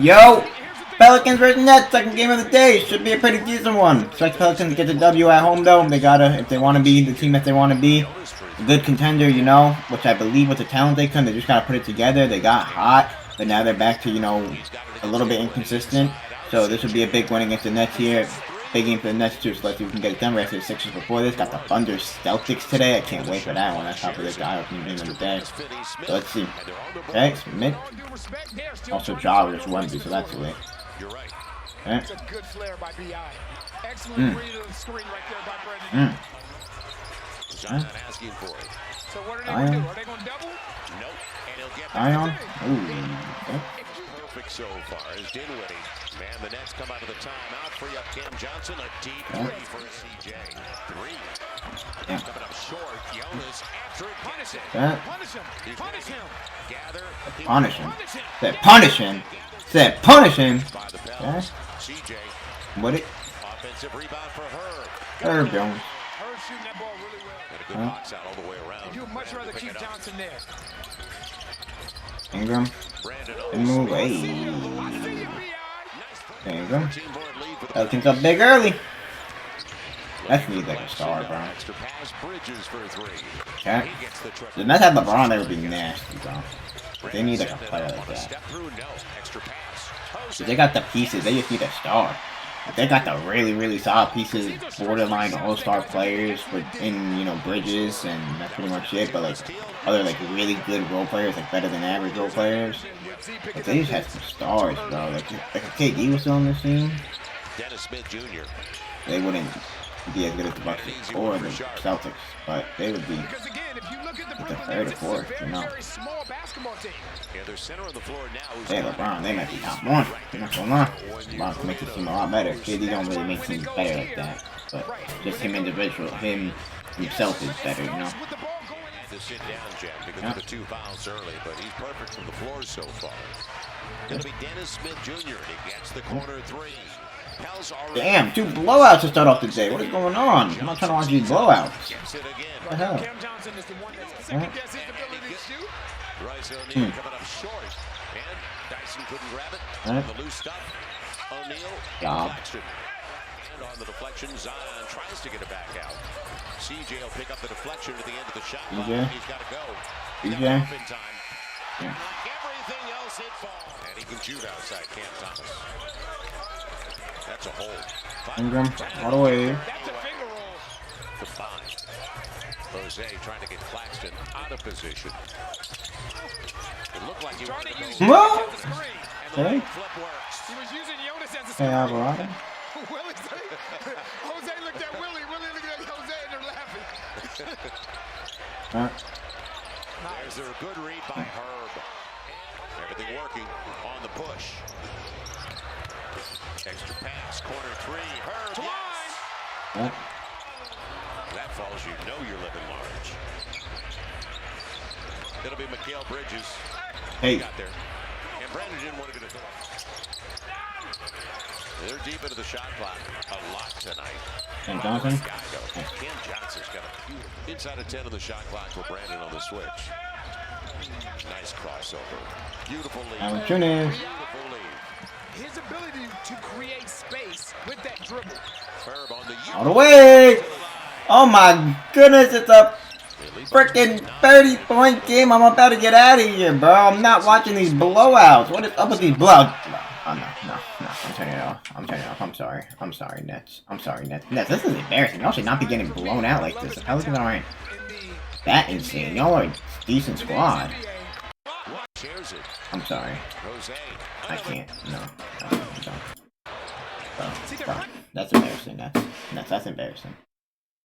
Yo! Pelicans versus Nets, second game of the day. Should be a pretty decent one. Expect Pelicans to get the W at home though. They gotta, if they want to be the team that they want to be. A good contender, you know, which I believe with the talent they come, they just gotta put it together. They got hot, but now they're back to, you know, a little bit inconsistent. So this would be a big win against the Nets here. Big game for the Nets too, so let's see if we can get it done. We're after the Sixers before this. Got the Thunder Celtics today. I can't wait for that one. That's top of this guy opening game of the day. So let's see. Okay, submit. Also Ja just won, so that's lit. Okay. Ion. Ion. Ooh. Okay. So far as Dinwiddie. Man, the Nets come out of the timeout. Free up Cam Johnson. A deep three for CJ. Three. He's coming up short. Jonas after it. Punish him. Punish him. Punish him. Gather. Punish him. Said punish him. Said punish him. Okay. CJ. What it? Offensive rebound for Herb. Herb Jones. Herb shooting that ball really well. And a good box out all the way around. You'd much rather keep Johnson there. Ingram. And move. Hey. Ingram. Pelicans up big early. That needs like a star, bro. Okay. The Nets have LeBron, they would be nasty, bro. They need like a player like that. They got the pieces, they just need a star. They got the really solid pieces, borderline all-star players in, you know, Bridges, and that's pretty much it. But like other like really good role players, like better than average role players. But they just have some stars, bro. Like if KD was still on this team, they wouldn't be as good as the Bucks or the Celtics, but they would be the third or fourth, you know. Hey, LeBron, they might be top one. You're not gonna lie. LeBron can make the team a lot better. KD don't really make teams better like that, but just him individual, himself is better, you know. To sit down, Jack, because of the 2 fouls early, but he's perfect from the floor so far. It'll be Dennis Smith Jr. and he gets the corner three. Damn, 2 blowouts to start off the day. What is going on? I'm not trying to watch these blowouts. What the hell? Cam Johnson is the one that's second guess his ability to shoot. Bryce O'Neal coming up short. And Dyson couldn't grab it. The loose stuff. O'Neal. And on the deflection, Zion tries to get it back out. CJ will pick up the deflection at the end of the shot clock. He's got to go. CJ. Yeah. Everything else hit fall. And he can shoot outside Cam Thomas. That's a hold. Ingram, all the way. That's a finger roll. To 5. Jose trying to get Claxton out of position. It looked like he was trying to use Whoa! as a screen. Okay. Flip works. He was using Jonas as a Hey, Alvarado. Willie, Jose looked at Willie. Willie looked at Jose, and they're laughing. There's a good read by Herb. Everything working on the push. Extra pass, corner three. Herb, yes. That falls, you know you're living large. It'll be Mikal Bridges. Hey. Got there. And Brandon didn't want to get it. They're deep into the shot clock a lot tonight. And Johnson. Cam Johnson's got a few inside of 10 of the shot clock for Brandon on the switch. Nice crossover. Beautiful lead. Beautiful lead. His ability to create space with that dribble. Herb on the All the way! Oh my goodness, it's a freaking 30-point game. I'm about to get out of here, bro. I'm not watching these blowouts. What is up with these blowouts? Oh, no. I'm turning it off. I'm sorry. I'm sorry, Nets. Nets, this is embarrassing. Y'all should not be getting blown out like this. The Pelicans aren't that insane. Y'all are a decent squad. I'm sorry. I can't. No. That's embarrassing. That's embarrassing.